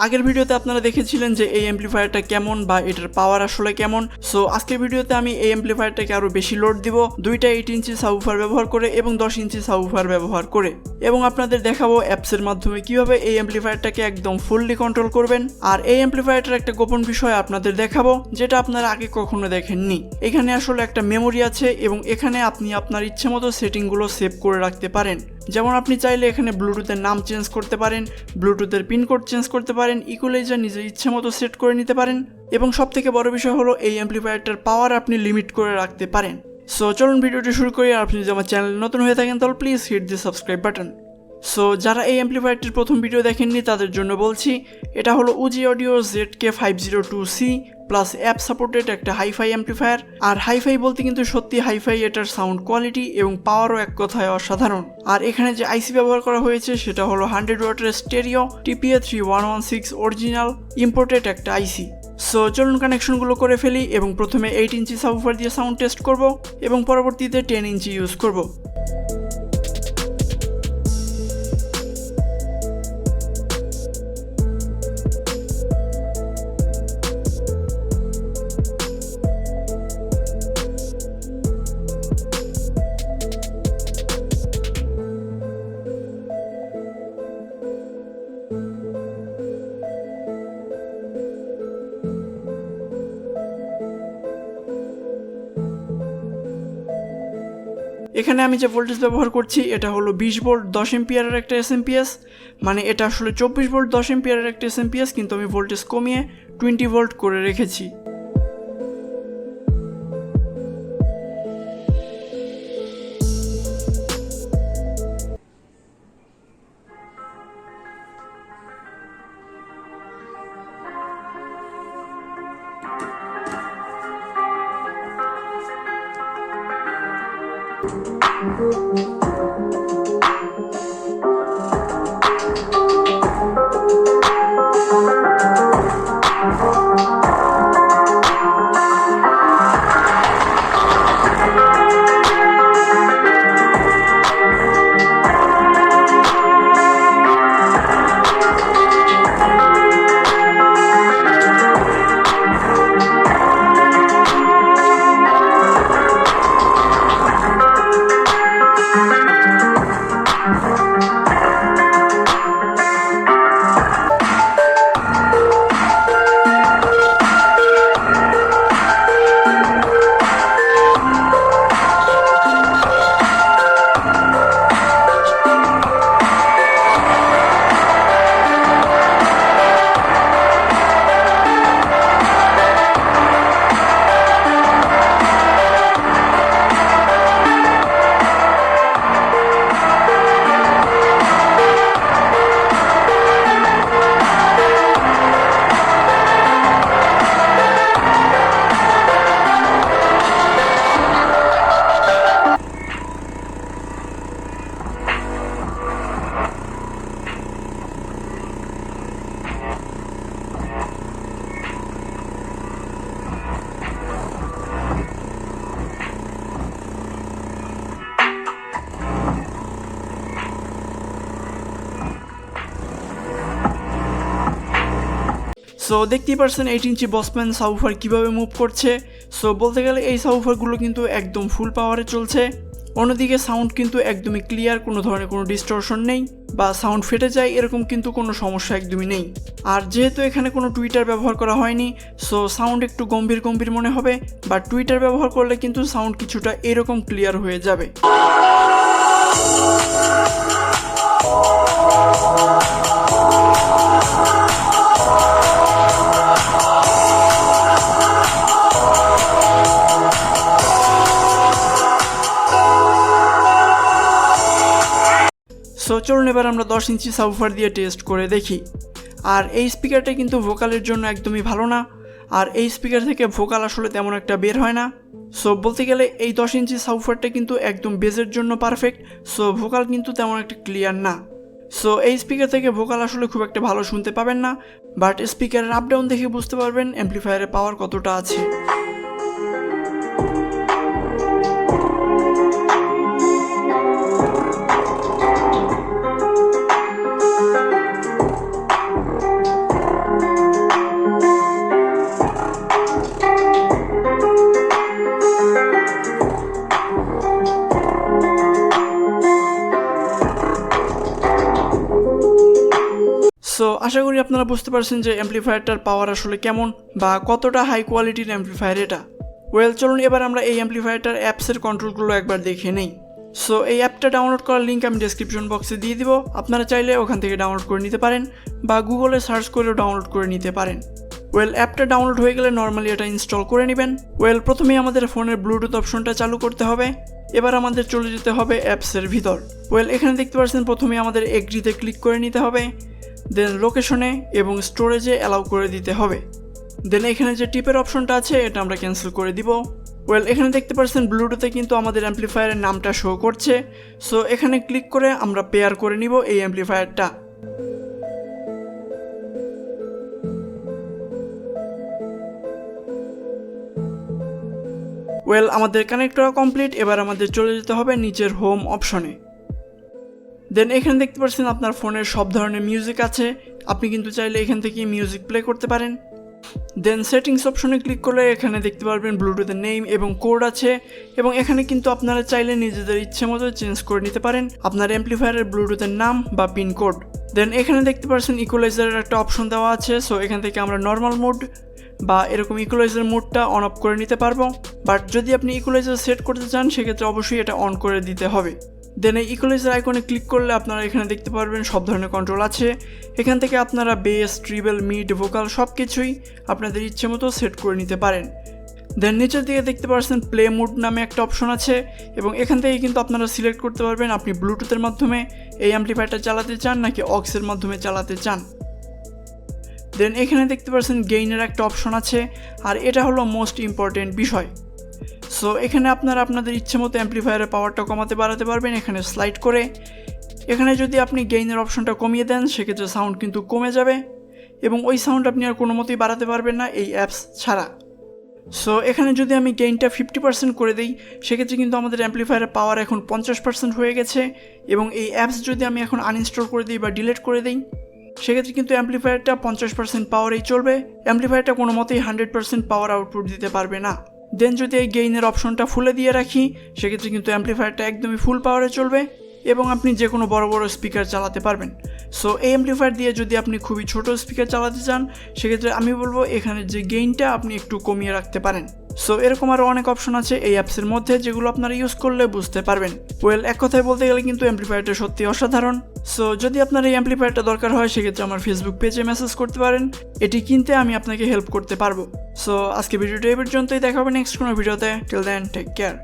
আগের ভিডিওতে আপনারা দেখেছিলেন যে এই অ্যাম্পলিফায়ারটা কেমন বা এটার পাওয়ার আসলে কেমন। সো আজকের ভিডিওতে আমি এই অ্যাম্পলিফায়ারটাকে আরো বেশি লোড দিব, দুইটা 8 ইঞ্চি সাবউফার ব্যবহার করে এবং 10 ইঞ্চি সাবউফার ব্যবহার করে, এবং আপনাদের দেখাবো অ্যাপসের মাধ্যমে কিভাবে এই অ্যাম্পলিফায়ারটাকে একদম ফুললি কন্ট্রোল করবেন। আর এই অ্যাম্পলিফায়ারটার একটা গোপন বিষয় আপনাদের দেখাবো যেটা আপনারা আগে কখনো দেখেননি। এখানে আসলে একটা মেমোরি আছে এবং এখানে আপনি আপনার ইচ্ছে মতো সেটিংগুলো সেভ করে রাখতে পারেন। যেমন আপনি চাইলে এখানে ব্লুটুথের নাম চেঞ্জ করতে পারেন, ব্লুটুথের পিনকোড চেঞ্জ করতে পারেন, ইকুয়ালাইজার নিজের ইচ্ছে মতো সেট করে নিতে পারেন, এবং সবথেকে বড় বিষয় হলো এই অ্যাম্পলিফায়ারটার পাওয়ার আপনি লিমিট করে রাখতে পারেন। সো চলুন ভিডিওটি শুরু করি। আর আপনি যদি আমার চ্যানেল নতুন হয়ে থাকেন তাহলে please hit the subscribe button. So যারা এই অ্যাম্পলিফায়ারটির প্রথম ভিডিও দেখেননি তাদের জন্য বলছি, এটা হলো Uzi audio ZK-502C plus app supported একটা হাইফাই অ্যাম্পলিফায়ার। আর হাইফাই বলতে কিন্তু সত্যি হাইফাই, এটার সাউন্ড কোয়ালিটি এবং পাওয়ারও এক কথায় অসাধারণ। আর এখানে যে আইসি ব্যবহার করা হয়েছে সেটা হলো 100 ওয়াটের স্টেরিও TPA3116 অরিজিনাল ইম্পোর্টেড একটা আইসি। সো চলুন কানেকশনগুলো করে ফেলি এবং প্রথমে 8 ইঞ্চি সাবউফার দিয়ে সাউন্ড টেস্ট করব এবং পরবর্তীতে 10 ইঞ্চি ইউজ করব। এখানে আমি যে ভোল্টেজ ব্যবহার করছি এটা হলো 20 ভোল্ট 10 এম্পিয়ারের একটা এসএমপিএস, মানে এটা আসলে 24 ভোল্ট 10 এম্পিয়ারের একটা এসএমপিএস, কিন্তু আমি ভোল্টেজ কমিয়ে 20 ভোল্ট করে রেখেছি। সো দেখতেই পারছেন 8 ইঞ্চি বসম্যান সাবউফার কীভাবে মুভ করছে। সো বলতে গেলে এই সাবউফারগুলো কিন্তু একদম ফুল পাওয়ারে চলছে। অন্যদিকে সাউন্ড কিন্তু একদমই ক্লিয়ার, কোনো ধরনের কোনো ডিস্টরশন নেই বা সাউন্ড ফেটে যায় এরকম কিন্তু কোনো সমস্যা একদমই নেই। আর যেহেতু এখানে কোনো টুইটার ব্যবহার করা হয়নি, সো সাউন্ড একটু গম্ভীর গম্ভীর মনে হবে, বা টুইটার ব্যবহার করলে কিন্তু সাউন্ড কিছুটা এরকম ক্লিয়ার হয়ে যাবে। সো চলুন এবার আমরা 10 ইঞ্চি সাবউফার দিয়ে টেস্ট করে দেখি। আর এই স্পিকারটা কিন্তু ভোকালের জন্য একদমই ভালো না, আর এই স্পিকার থেকে ভোকাল আসলে তেমন একটা বের হয় না। সো বলতে গেলে এই 10 ইঞ্চি সাবউফারটা কিন্তু একদম বেজের জন্য পারফেক্ট। সো ভোকাল কিন্তু তেমন একটা ক্লিয়ার না। সো এই স্পিকার থেকে ভোকাল আসলে খুব একটা ভালো শুনতে পাবেন না, বাট স্পিকারের আপ ডাউন দেখে বুঝতে পারবেন অ্যাম্পলিফায়ারের পাওয়ার কতটা আছে। আশা করি আপনারা বুঝতে পারছেন যে অ্যাম্পলিফায়ারটার পাওয়ার আসলে কেমন বা কতটা হাই কোয়ালিটির অ্যাম্পলিফায়ার এটা। চলুন এবার আমরা এই অ্যাম্পলিফায়ারটার অ্যাপসের কন্ট্রোলগুলো একবার দেখে নেই। সো এই অ্যাপটা ডাউনলোড করার লিঙ্ক আমি ডেসক্রিপশন বক্সে দিয়ে দিব, আপনারা চাইলে ওখান থেকে ডাউনলোড করে নিতে পারেন বা গুগলে সার্চ করেও ডাউনলোড করে নিতে পারেন। অ্যাপটা ডাউনলোড হয়ে গেলে নর্মালি এটা ইনস্টল করে নেবেন। প্রথমেই আমাদের ফোনের ব্লুটুথ অপশনটা চালু করতে হবে। এবার আমাদের চলে যেতে হবে অ্যাপসের ভিতর। এখানে দেখতে পাচ্ছেন প্রথমে আমাদের এগ্রিতে ক্লিক করে নিতে হবে, দেন লোকেশনে এবং স্টোরেজে অ্যালাউ করে দিতে হবে। দেন এখানে যে টিপের অপশনটা আছে এটা আমরা ক্যান্সেল করে দিব। এখানে দেখতে পাচ্ছেন ব্লুটুথে কিন্তু আমাদের অ্যাম্পলিফায়ারের নামটা শো করছে। সো এখানে ক্লিক করে আমরা পেয়ার করে নিব এই অ্যাম্পলিফায়ারটা। আমাদের কানেক্ট করা কমপ্লিট। এবার আমাদের চলে যেতে হবে নিচের হোম অপশনে। দেন এখানে দেখতে পাচ্ছেন আপনার ফোনের সব ধরনের মিউজিক আছে, আপনি কিন্তু চাইলে এখান থেকে মিউজিক প্লে করতে পারেন। দেন সেটিংস অপশনে ক্লিক করলে এখানে দেখতে পারবেন ব্লুটুথের নেম এবং কোড আছে, এবং এখানে কিন্তু আপনারা চাইলে নিজেদের ইচ্ছে মতো চেঞ্জ করে নিতে পারেন আপনার অ্যাম্পলিফায়ারের ব্লুটুথের নাম বা পিন কোড। দেন এখানে দেখতে পাচ্ছেন ইকুয়ালাইজারের একটা অপশন দেওয়া আছে। সো এখান থেকে আমরা নর্মাল মোড বা এরকম ইকুয়ালাইজার মোডটা অন অফ করে নিতে পারবো। বাট যদি আপনি ইকুয়ালাইজার সেট করতে চান সেক্ষেত্রে অবশ্যই এটা অন করে দিতে হবে। দেন এই ইকুয়ালাইজার আইকনে ক্লিক করলে আপনারা এখানে দেখতে পারবেন সব ধরনের কন্ট্রোল আছে। এখান থেকে আপনারা বেস, ট্রিবল, মিড, ভোকাল সব কিছুই আপনাদের ইচ্ছে মতো সেট করে নিতে পারেন। দেন নিচের দিকে দেখতে পাচ্ছেন প্লে মুড নামে একটা অপশন আছে, এবং এখান থেকে কিন্তু আপনারা সিলেক্ট করতে পারবেন আপনি ব্লুটুথের মাধ্যমে এই অ্যাম্পলিফায়ারটা চালাতে চান নাকি অক্সের মাধ্যমে চালাতে চান। দেন এখানে দেখতে পাচ্ছেন গেইনের একটা অপশন আছে, আর এটা হলো মোস্ট ইম্পর্টেন্ট বিষয়। সো এখানে আপনারা আপনাদের ইচ্ছে মতো অ্যাম্পলিফায়ারের পাওয়ারটা কমাতে বাড়াতে পারবেন এখানে স্লাইড করে। এখানে যদি আপনি গেইনের অপশনটা কমিয়ে দেন সেক্ষেত্রে সাউন্ড কিন্তু কমে যাবে, এবং ওই সাউন্ড আপনি আর কোনো মতেই বাড়াতে পারবেন না এই অ্যাপস ছাড়া। সো এখানে যদি আমি গেইনটা 50% করে দিই সেক্ষেত্রে কিন্তু আমাদের অ্যাম্পলিফায়ারের পাওয়ার এখন 50% হয়ে গেছে, এবং এই অ্যাপস যদি আমি এখন আনইনস্টল করে দিই বা ডিলিট করে দিই সেক্ষেত্রে কিন্তু অ্যাম্পলিফায়ারটা 50% পাওয়ারেই চলবে, অ্যাম্পলিফায়ারটা কোনো মতেই 100% পাওয়ার আউটপুট দিতে পারবে না। দেন যদি এই গেইনের অপশনটা ফুলে দিয়ে রাখি সেক্ষেত্রে কিন্তু অ্যাম্পলিফায়ারটা একদমই ফুল পাওয়ারে চলবে, এবং আপনি যে কোনো বড় বড় স্পিকার চালাতে পারবেন। সো এই অ্যাম্পলিফায়ার দিয়ে যদি আপনি খুবই ছোট স্পিকার চালাতে চান সেক্ষেত্রে আমি বলবো এখানে যে গেইনটা আপনি একটু কমিয়ে রাখতে পারেন। সো এরকম আরও অনেক অপশন আছে এই অ্যাপসের মধ্যে যেগুলো আপনারা ইউজ করলে বুঝতে পারবেন। এক কথায় বলতে গেলে কিন্তু অ্যাম্পলিফায়ারটা সত্যি অসাধারণ। সো যদি আপনার এই অ্যাম্পলিফায়ারটা দরকার হয় সেক্ষেত্রে আমার ফেসবুক পেজে মেসেজ করতে পারেন, এটি কিনতে আমি আপনাকে হেল্প করতে পারবো। সো আজকে ভিডিওটা এই পর্যন্তই, দেখা হবে নেক্সট কোনো ভিডিওতে। Till then take care.